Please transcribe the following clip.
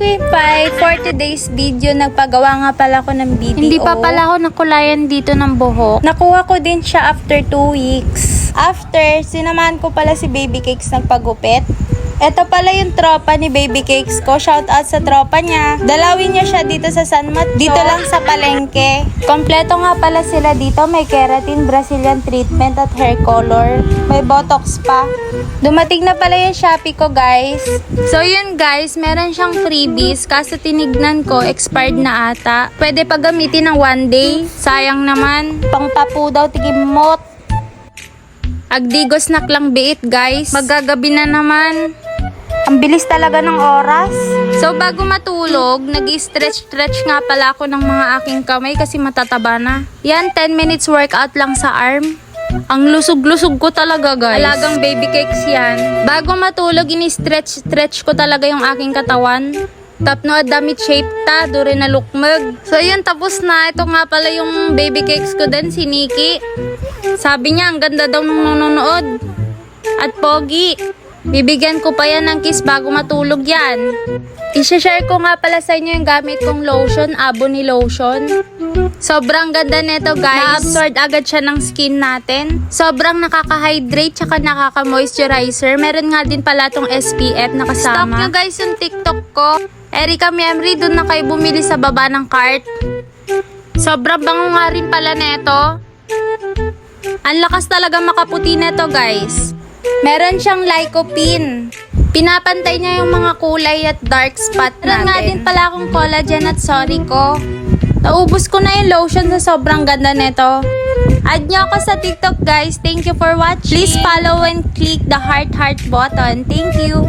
Queen Pai, for today's video, nagpagawa nga pala ako ng video. Hindi pa pala ako nakulayan dito ng buhok. Nakuha ko din siya after 2 weeks. After, sinamahan ko pala si Baby Cakes nagpagupit. Ito pala yung tropa ni Baby Cakes ko. Shout out sa tropa niya. Dalawin niya siya dito sa San Mateo. Dito lang sa palengke. Kompleto nga pala sila dito. May keratin, Brazilian treatment at hair color. May botox pa. Dumating na pala yung Shopee ko, guys. So yun guys, meron siyang freebies. Kaso tinignan ko, expired na ata. Pwede pa gamitin ng 1 day. Sayang naman. Pangpapu daw, tigimot. Agdigos naklang biit guys. Magagabi na naman. Ang bilis talaga ng oras. So bago matulog, nag-stretch-stretch nga pala ako ng mga aking kamay kasi matataba na. Yan, 10 minutes workout lang sa arm. Ang lusog-lusog ko talaga guys. Alagang Baby Cakes yan. Bago matulog, ini-stretch-stretch ko talaga yung aking katawan. Tapno at damit shape ta, dure na lukmeg. So yun, tapos na. Ito nga pala yung Baby Cakes ko din, si Nikki. Sabi niya, ang ganda daw nung nanonood. At pogi. Bibigyan ko pa yan ng kiss bago matulog yan. I-share ko nga pala sa inyo yung gamit kong lotion, Abony lotion. Sobrang ganda nito guys. Na-absorb agad siya ng skin natin. Sobrang nakaka-hydrate tsaka nakaka-moisturizer. Meron nga din pala tong SPF na kasama. Stop nyo guys yung TikTok ko. Erica Memory, dun na kayo bumili sa baba ng cart. Sobrang bango nga rin pala neto. Ang lakas talaga makaputi neto guys. Meron siyang lycopene. Pinapantay niya yung mga kulay at dark spot natin. Meron nga din pala akong collagen at sorry ko. Naubos ko na yung lotion sa sobrang ganda nito. Add nyo ako sa TikTok guys. Thank you for watching. Please follow and click the heart button. Thank you.